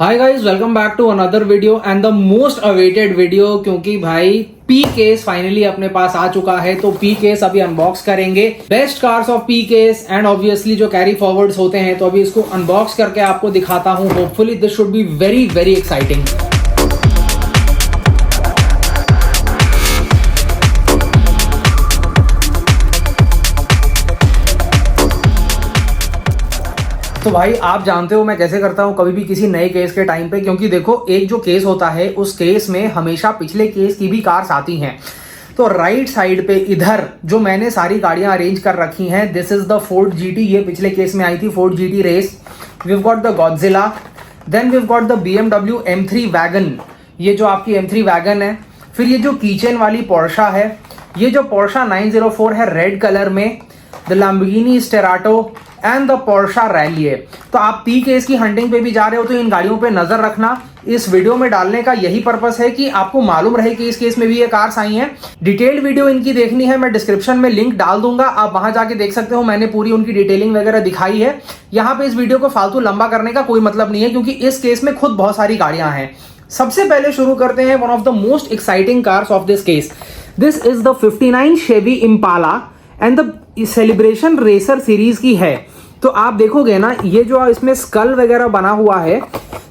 Hi guys, welcome back to another video and the most awaited video, क्योंकि भाई P case finally अपने पास आ चुका है। तो पी केस अभी अनबॉक्स करेंगे, best cars of P case and obviously जो कैरी फॉरवर्ड्स होते हैं। तो अभी इसको अनबॉक्स करके आपको दिखाता हूं। Hopefully this should be very very exciting. तो भाई आप जानते हो मैं कैसे करता हूँ कभी भी किसी नए केस के टाइम पे, क्योंकि देखो एक जो केस होता है उस केस में हमेशा पिछले केस की भी कार्स आती हैं। तो राइट साइड पे इधर जो मैंने सारी गाड़ियां अरेंज कर रखी हैं, this is the Ford GT. ये पिछले केस में आई थी, Ford GT race. We have got the Godzilla, then we have got the BMW M3 wagon, ये जो आपकी M3 वैगन है। फिर ये जो कीचेन वाली पोर्शा है, ये जो पोर्शा 904 है रेड कलर में, the Lamborghini Sterrato and the Porsche rally है। तो आप पी केस की हंटिंग पे भी जा रहे हो तो इन गाड़ियों पे नजर रखना। इस वीडियो में डालने का यही पर्पस है कि आपको मालूम रहे कि इस केस में भी ये कार्स आई हैं। डिटेल्ड वीडियो इनकी देखनी है, मैं डिस्क्रिप्शन में लिंक डाल दूंगा, आप वहां जाके देख सकते हो। मैंने पूरी उनकी डिटेलिंग वगैरह दिखाई है। यहाँ पे इस वीडियो को फालतू लंबा करने का कोई मतलब नहीं है, क्योंकि इस केस में खुद बहुत सारी गाड़ियां हैं। सबसे पहले शुरू करते हैं one of the most exciting cars of this case. This is the 59 Chevy Impala and the celebration racer series की है। तो आप देखोगे ना, ये जो इसमें स्कल वगैरह बना हुआ है,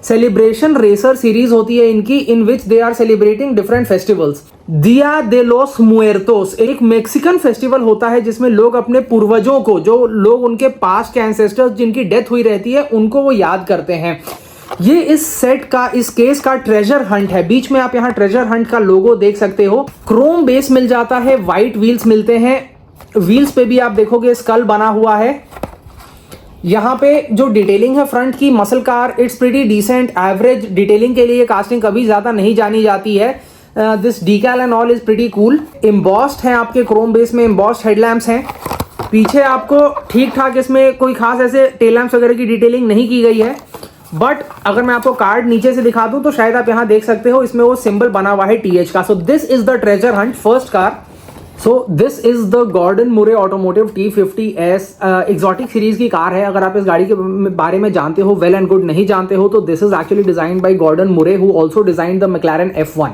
सेलिब्रेशन रेसर सीरीज होती है इनकी, in which they are celebrating different festivals. Dia de loss मुएर्तोस एक मेक्सिकन फेस्टिवल होता है जिसमें लोग अपने पूर्वजों को, जो लोग उनके पास्ट के एंसेस्टर्स जिनकी डेथ हुई रहती है, उनको वो याद करते हैं। ये इस सेट का, इस केस का ट्रेजर हंट है। बीच में आप यहाँ ट्रेजर हंट का लोगो देख सकते हो। क्रोम बेस मिल जाता है, व्हाइट व्हील्स मिलते हैं। व्हील्स पे भी आप देखोगे स्कल बना हुआ है। यहाँ पे जो डिटेलिंग है फ्रंट की, muscle car, it's pretty decent. Average detailing के लिए कास्टिंग कभी ज्यादा नहीं जानी जाती है। This decal and all is pretty cool. Embossed है आपके क्रोम बेस में, एम्बॉस्ड हेडलैम्प्स हैं। पीछे आपको ठीक ठाक इसमें कोई खास ऐसे टेल लैम्प्स वगैरह की डिटेलिंग नहीं की गई है। बट अगर मैं आपको कार्ड नीचे से दिखा दूं तो शायद आप यहाँ देख सकते हो, इसमें वो सिंबल बना हुआ है TH का। So this is the treasure hunt first car. So this is the Gordon Murray automotive T50S exotic series की कार है। अगर आप इस गाड़ी के बारे में जानते हो, वेल एंड गुड। नहीं जानते हो तो this is actually designed by Gordon Murray, who also designed the McLaren F1।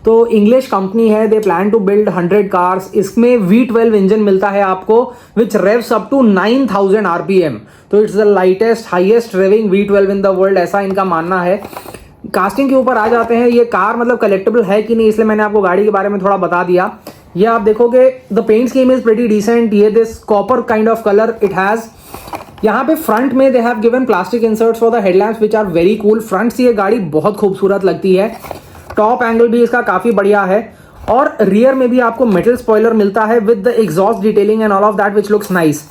तो इंग्लिश कंपनी है। They plan to build 100 cars. इसमें V12 इंजन मिलता है आपको, which revs up to 9000 RPM। तो it's the lightest highest revving V12 in the world, ऐसा इनका मानना है। कास्टिंग के ऊपर आ जाते हैं। ये कार मतलब कलेक्टेबल है कि नहीं, इसलिए मैंने आपको गाड़ी के बारे में थोड़ा बता दिया। ये आप देखोगे, the paint scheme is pretty decent. ये this copper kind of colour it has. यहाँ पे फ्रंट में they have given plastic inserts for the headlamps which are very cool. Front से ये गाड़ी बहुत खूबसूरत लगती है। टॉप एंगल भी इसका काफी बढ़िया है। और रियर में भी आपको मेटल स्पॉइलर मिलता है with the exhaust detailing and all of that which looks nice.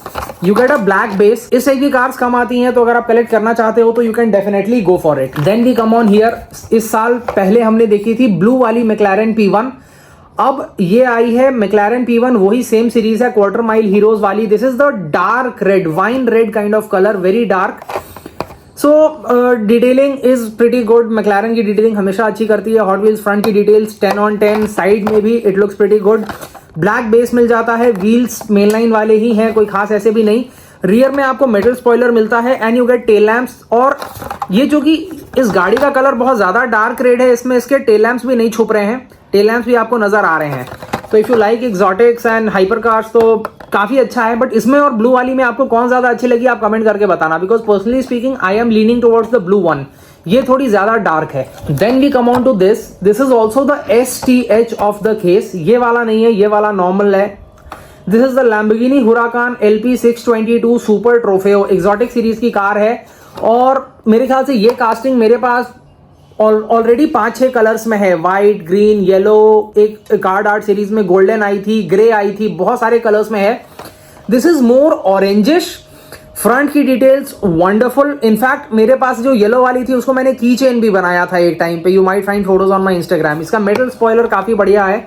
You get a black base. इस टाइप की कार्स कम आती हैं, तो अगर आप कलेक्ट करना चाहते हो तो you can definitely go for it. Then we come on here. इस साल पहले हमने देखी थी ब्लू वाली मैक्लारेन P1। अब ये आई है मैक्लारेन P1, वही सेम सीरीज है, क्वार्टर माइल हीरोज वाली। This is the dark red, wine red kind of colour, very dark. So detailing is pretty good. McLaren की डिटेलिंग हमेशा अच्छी करती है। हॉट व्हील्स फ्रंट की डिटेल्स 10 on 10, साइड में भी it looks pretty good. Black base मिल जाता है। व्हील्स मेन लाइन वाले ही हैं, कोई खास ऐसे भी नहीं। रियर में आपको मेटल स्पॉइलर मिलता है and you get tail lamps. और ये जो कि इस गाड़ी का कलर बहुत ज्यादा डार्क रेड है, इसमें इसके टेल लैम्प्स भी नहीं छुप रहे हैं, टेल लैम्प्स भी आपको नजर आ रहे हैं। तो if you like exotics and hyper cars तो काफी अच्छा है। बट इसमें और ब्लू वाली में आपको कौन ज्यादा अच्छी लगी, आप कमेंट करके बताना, because personally speaking I am leaning towards the blue one. ये थोड़ी ज्यादा डार्क है। Then we come on to this. This is also the STH of the case. ये वाला नहीं है, ये वाला नॉर्मल है। This is the Lamborghini Huracan LP 622 super Trofeo, exotic series की कार है। और मेरे ख्याल से ये कास्टिंग मेरे पास ऑलरेडी 5-6 कलर्स में है, व्हाइट, ग्रीन, येलो, एक कार्ड आर्ट सीरीज में गोल्डन आई थी, ग्रे आई थी, बहुत सारे कलर्स में है। This is more orangish. Front की डिटेल्स वंडरफुल। इनफैक्ट मेरे पास जो येलो वाली थी उसको मैंने की चेन भी बनाया था एक टाइम पे। You might find photos on my Instagram. इसका मेटल स्पॉइलर काफी बढ़िया है।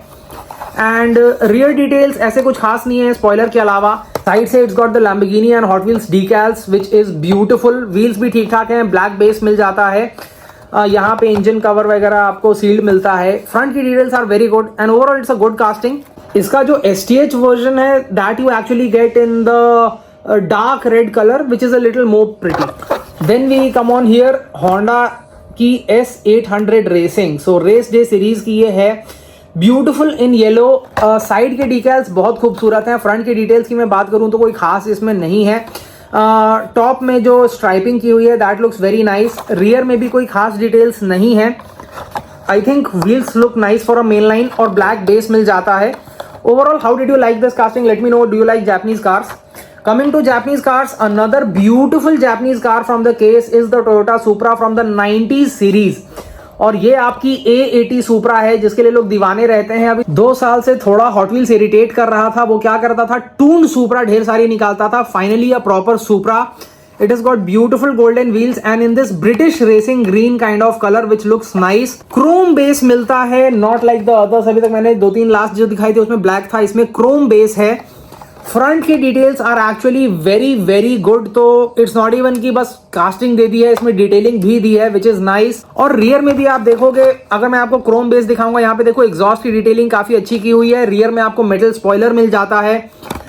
एंड रियर डिटेल्स ऐसे कुछ खास नहीं है स्पॉइलर के अलावा। साइड से it's got the Lamborghini and Hot Wheels decals which is beautiful. Wheels भी ठीक ठाक हैं। ब्लैक बेस मिल जाता है। यहाँ पे इंजन कवर वगैरह आपको सील्ड मिलता है। फ्रंट की details are very good and overall it's a good casting. इसका जो STH वर्जन है that you actually get in the dark red colour which is a little more pretty. Then we come on here, Honda आपकी S800 racing. So race day series की ये है, beautiful in yellow. Side के details बहुत खूबसूरत हैं। Front के details की मैं बात करूं तो कोई खास इसमें नहीं है। टॉप में जो स्ट्राइपिंग की हुई है that looks very nice. Rear में भी कोई खास डिटेल्स नहीं है। I think wheels look nice for a main line और ब्लैक बेस मिल जाता है। Overall how did you like this casting? Late me no, do you like Japanese cars? Coming to Japanese cars, another beautiful Japanese car from the case is the Toyota Supra from the 90s series. और ये आपकी A80 Supra है जिसके लिए लोग दीवाने रहते हैं। अभी 2 साल से थोड़ा हॉट व्हील्स इरिटेट कर रहा था। वो क्या करता था, टून Supra ढेर सारी निकालता था। Finally a proper Supra. It has got beautiful golden wheels and in this British racing green kind of color which looks nice. Chrome base मिलता है, not like the others. अभी तक मैंने 2-3 लास्ट जो दिखाई थी उसमें ब्लैक था, इसमें क्रोम बेस है। फ्रंट की details are actually very very good. तो इट्स नॉट इवन की बस कास्टिंग दे दी है, इसमें डिटेलिंग भी दी है विच इज नाइस। और रियर में भी आप देखोगे, अगर मैं आपको क्रोम बेस दिखाऊंगा, यहाँ पे देखो एग्जॉस्ट की डिटेलिंग काफी अच्छी की हुई है। रियर में आपको मेटल स्पॉइलर मिल जाता है।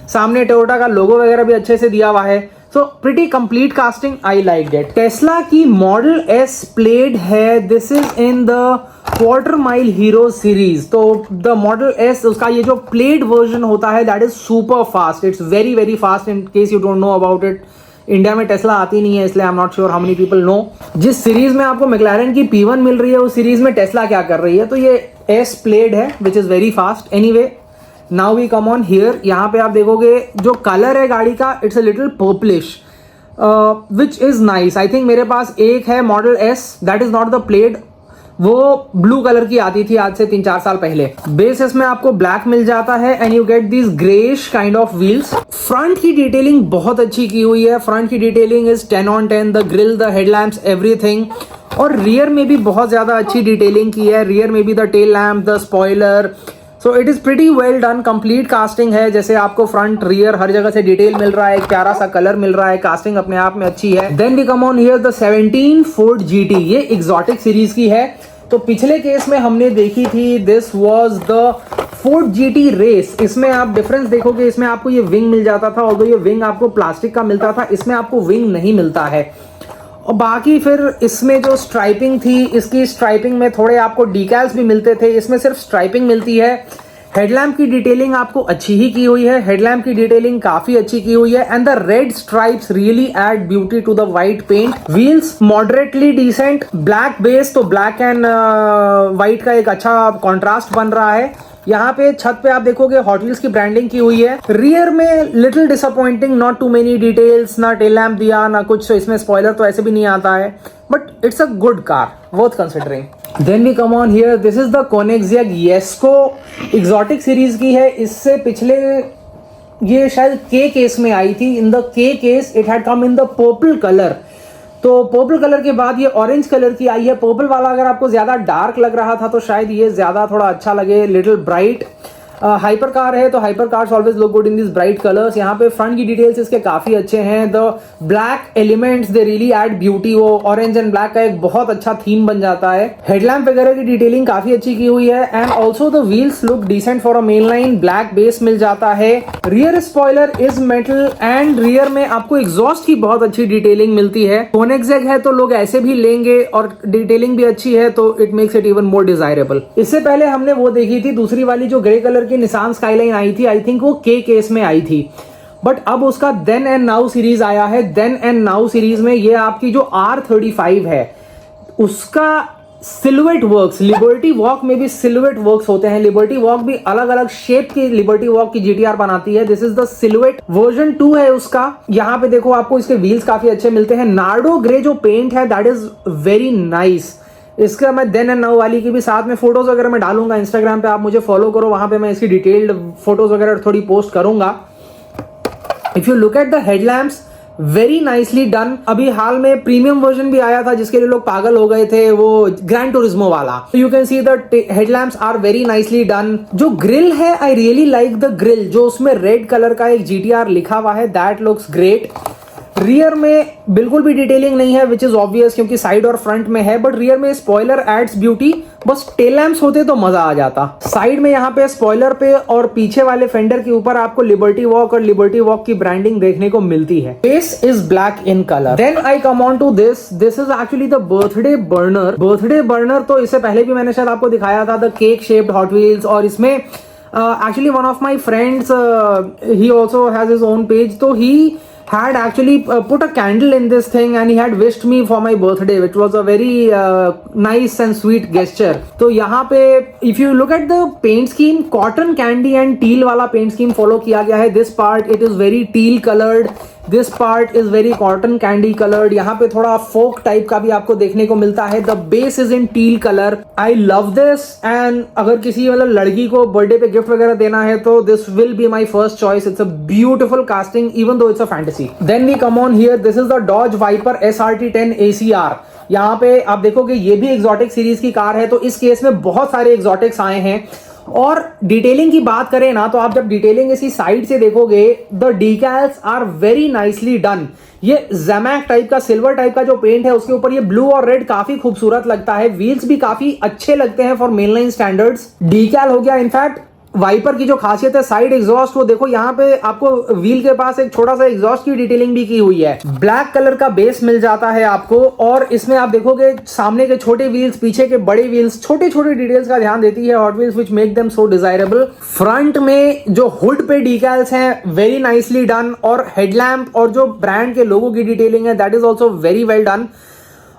सामने टोयोटा का लोगो वगैरह भी अच्छे से दिया हुआ है। So pretty complete casting, I like it. Tesla की मॉडल एस प्लेड है। This is in the quarter mile hero series. तो द मॉडल एस, उसका ये जो प्लेड वर्जन होता है that is super fast. It's very very fast. In case you don't know about it, India में Tesla आती नहीं है, इसलिए आई am not sure how many people know. जिस सीरीज में आपको मैक्लारेन की P1 मिल रही है उस सीरीज में टेस्ला क्या कर रही है? तो ये एस प्लेड है which is very fast. Anyway, now we come on here. यहाँ पे आप देखोगे जो कलर है गाड़ी का, it's a little purplish which is nice. I think मेरे पास एक है model S, that is not the plaid, वो ब्लू कलर की आती थी आज से 3-4 साल पहले। बेस इसमें आपको ब्लैक मिल जाता है and you get this greyish kind of wheels. Front की डिटेलिंग बहुत अच्छी की हुई है। फ्रंट की detailing is 10 on 10, the grill, the headlamps, everything. और रियर में भी बहुत ज्यादा अच्छी डिटेलिंग की है। रियर में भी the tail lamp, the spoiler. So it is pretty well done. Complete casting है, जैसे आपको फ्रंट रियर हर जगह से डिटेल मिल रहा है, एक प्यारा सा कलर मिल रहा है। कास्टिंग अपने आप में अच्छी है। Then we come on here the 17 Ford GT। ये एग्जॉटिक सीरीज की है। तो पिछले केस में हमने देखी थी, this was the Ford GT race. इसमें आप डिफरेंस देखोगे, इसमें आपको ये विंग मिल जाता था, और ये विंग आपको प्लास्टिक का मिलता था, इसमें आपको विंग नहीं मिलता है। और बाकी फिर इसमें जो स्ट्राइपिंग थी, इसकी स्ट्राइपिंग में थोड़े आपको डिकैल्स भी मिलते थे, इसमें सिर्फ स्ट्राइपिंग मिलती है। हेडलैम्प की डिटेलिंग आपको अच्छी ही की हुई है। हेडलैम्प की डिटेलिंग काफी अच्छी की हुई है and the red stripes really add beauty to the white paint. Wheels moderately decent. Black base, तो ब्लैक एंड व्हाइट का एक अच्छा कॉन्ट्रास्ट बन रहा है। यहाँ पे छत पे आप देखोगे हॉट व्हील्स की ब्रांडिंग की हुई है। रियर में little disappointing, not too many details, ना टेल लैम्प दिया ना कुछ। इसमें स्पॉइलर तो ऐसे भी नहीं आता है, but it's a good car, worth considering. Then we come on here, this is the Koenigsegg Jesko, exotic series की है। इससे पिछले ये शायद के केस में आई थी। इन द के case it had come in the purple colour. तो पर्पल कलर के बाद ये ऑरेंज कलर की आई है। पर्पल वाला अगर आपको ज्यादा डार्क लग रहा था तो शायद ये ज्यादा थोड़ा अच्छा लगे, लिटिल ब्राइट। हाइपर कार है तो hyper cars always look good in this bright colours. यहाँ पे फ्रंट की डिटेल्स इसके काफी अच्छे हैं। The black elements they really add beauty. वो ऑरेंज एंड ब्लैक का एक बहुत अच्छा थीम बन जाता है। हेडलैम्प वगैरह की डिटेलिंग काफी अच्छी की हुई है and also the wheels look decent for a main line. Black base मिल जाता है। Rear spoiler is metal and rear में आपको एग्जॉस्ट की बहुत अच्छी डिटेलिंग मिलती है। Koenigsegg है तो लोग ऐसे भी लेंगे और डिटेलिंग भी अच्छी है तो it makes it even more desirable. इससे पहले हमने वो देखी थी दूसरी वाली जो ग्रे कलर की निसान स्काईलाइन आई थी। आई थिंक वो के केस में आई थी, बट अब उसका देन एंड नाउ सीरीज आया है। देन एंड नाउ सीरीज में ये आपकी जो R35 है उसका सिलुएट वर्क्स, लिबर्टी वॉक में भी सिलुएट वर्क्स होते हैं। लिबर्टी वॉक भी अलग अलग शेप की लिबर्टी वॉक की GTR बनाती है। This is the silhouette version 2 है उसका। यहाँ पे देखो आपको इसके व्हील्स काफी अच्छे मिलते हैं। नार्डो ग्रे जो पेंट है दैट इज वेरी नाइस। इसका मैं देन एंड नाउ वाली की भी साथ में फोटोज वगैरह मैं डालूंगा इंस्टाग्राम पे, आप मुझे फॉलो करो, वहां पे मैं इसकी डिटेल्ड फोटोज वगैरह थोड़ी पोस्ट करूंगा। If you look at the headlamps, very nicely done. अभी हाल में प्रीमियम वर्जन भी आया था जिसके लिए लोग पागल हो गए थे, वो ग्रैंड टूरिज्मो वाला। You can see the headlamps are very nicely done. जो ग्रिल है, I really like the grill. जो उसमें रेड कलर का एक GTR लिखा हुआ है, दैट लुक्स ग्रेट। रियर में बिल्कुल भी डिटेलिंग नहीं है, विच इज ऑब्वियस क्योंकि साइड और फ्रंट में है, बट रियर में स्पॉइलर एड्स ब्यूटी। बस टेल लैंप्स होते तो मजा आ जाता। साइड में यहाँ पे स्पॉइलर पे और पीछे वाले फेंडर के ऊपर आपको लिबर्टी वॉक और लिबर्टी वॉक की ब्रांडिंग देखने को मिलती है। Base is black in colour. Then I come on to this is actually the birthday burner. Birthday burner तो इससे पहले भी मैंने शायद आपको दिखाया था, the cake shaped Hot Wheels. और इसमें actually one of my friends, he also has his own page, so he had actually put a candle in this thing and he had wished me for my birthday, which was a very nice and sweet gesture. तो यहाँ पे if you look at the paint scheme, cotton candy and teal वाला paint scheme follow किया गया है। This part it is very teal colored, this part is very cotton candy colored। यहाँ पे थोड़ा folk type का भी आपको देखने को मिलता है। The base is in teal color. I love this and अगर किसी मतलब लड़की को बर्थडे पे गिफ्ट वगैरह देना है तो this will be my first choice. It's a beautiful casting even though it's a fantasy. Then we come on here. This is the Dodge Viper SRT10 ACR. यहाँ पे आप देखोगे ये भी एक्सोटिक सीरीज की कार है, तो इस केस में बहुत सारे एक्सोटिक्स आए हैं। और डिटेलिंग की बात करें ना, तो आप जब डिटेलिंग इसी साइड से देखोगे, the decals are very nicely done. ये ज़ैमैक टाइप का सिल्वर टाइप का जो पेंट है उसके ऊपर ये ब्लू और रेड काफी खूबसूरत लगता है। व्हील्स भी काफी अच्छे लगते हैं फॉर मेनलाइन स्टैंडर्ड्स। डिकैल हो गया। इनफैक्ट वाइपर की जो खासियत है साइड एग्जॉस्ट, वो देखो यहाँ पे आपको व्हील के पास एक छोटा सा एग्जॉस्ट की डिटेलिंग भी की हुई है। ब्लैक कलर का बेस मिल जाता है आपको और इसमें आप देखोगे सामने के छोटे व्हील्स, पीछे के बड़े व्हील्स, छोटे छोटे डिटेल्स का ध्यान देती है Hot Wheels, which make them so desirable. Front में जो हुड पे डिकैल्स हैं वेरी नाइसली डन, और हेडलैम्प और जो ब्रांड के लोगों की डिटेलिंग है that is also very well done.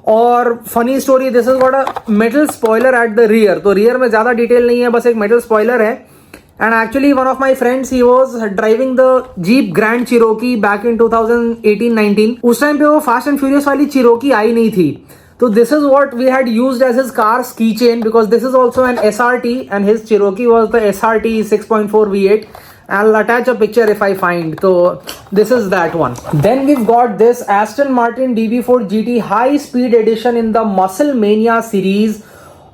और funny story, this is got a metal spoiler at the rear. तो रियर में ज्यादा डिटेल नहीं है, बस एक मेटल स्पॉइलर है। And actually one of my friends, he was driving the Jeep Grand Cherokee back in 2018-19. उस टाइम पे वो फास्ट एंड फ्यूरियस वाली चिरोकी आई नहीं थी। तो this is what we had used as his car's keychain, because this is also an SRT and his Cherokee was the SRT 6.4 V8. I'll attach a picture if I find. So this is that one. Then we've got this Aston Martin DB4 GT High Speed Edition in the Muscle Mania series.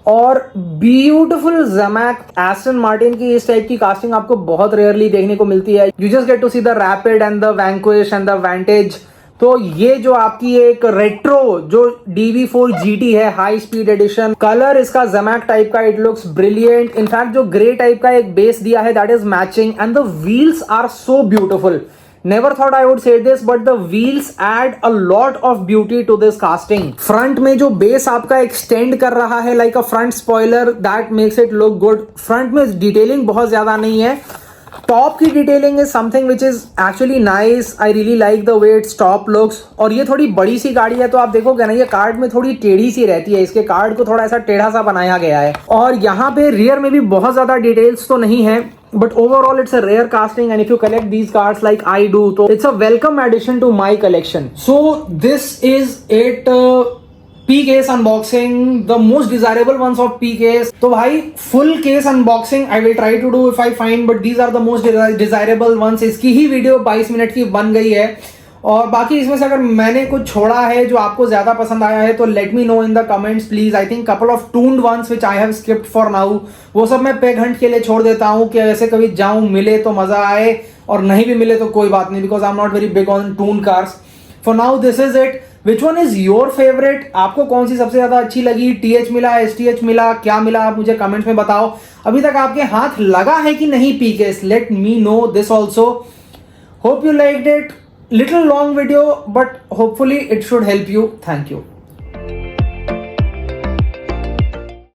और beautiful ज़ैमैक। Aston Martin की इस type की casting आपको बहुत rarely देखने को मिलती है। You just get to see the Rapide and the Vanquish and the Vantage. तो ये जो आपकी एक रेट्रो जो DB4 GT है हाई स्पीड एडिशन, कलर इसका ज़ैमैक टाइप का, इट लुक्स ब्रिलियंट। इनफैक्ट जो ग्रे टाइप का एक बेस दिया है that is matching and the wheels are so beautiful. Never thought I would say this, but the wheels add a lot of beauty to this casting. Front में जो base आपका extend कर रहा है like a front spoiler, that makes it look good. Front में detailing बहुत ज़्यादा नहीं है। टॉप की detailing is something which is actually nice. I really like the way its top looks. और ये थोड़ी बड़ी सी गाड़ी है तो आप देखोगे ना ये कार्ड में थोड़ी टेढ़ी सी रहती है, इसके कार्ड को थोड़ा ऐसा टेढ़ा सा बनाया गया है। और यहाँ पे रियर में भी बहुत ज्यादा डिटेल्स तो नहीं है, but overall it's a rare casting, and if you collect these cars like I do, so it's a welcome addition to my collection. So this is it. P-Case unboxing, the most desirable ones of P-Case. तो भाई full case unboxing I will try to do if I find, but these are the most desirable ones. इसकी ही video 22 minute की बन गई है। और बाकी इसमें से अगर मैंने कुछ छोड़ा है जो आपको ज्यादा पसंद आया है तो let me know in the comments please. I think couple of tuned ones which I have skipped for now, वो सब मैं पेग हंट के लिए छोड़ देता हूँ कि ऐसे कभी जाऊं मिले तो मजा आए और नहीं भी मिले तो कोई बात नहीं, because I am not very big on toon cars. For now this is it. Which one is your favourite? आपको कौन सी सबसे ज्यादा अच्छी लगी? TH मिला, STH मिला, क्या मिला? आप मुझे कमेंट्स में बताओ। अभी तक आपके हाथ लगा है कि नहीं P-Case? Late me no this also. Hope you liked it. Little long video, but hopefully it should help you. Thank you.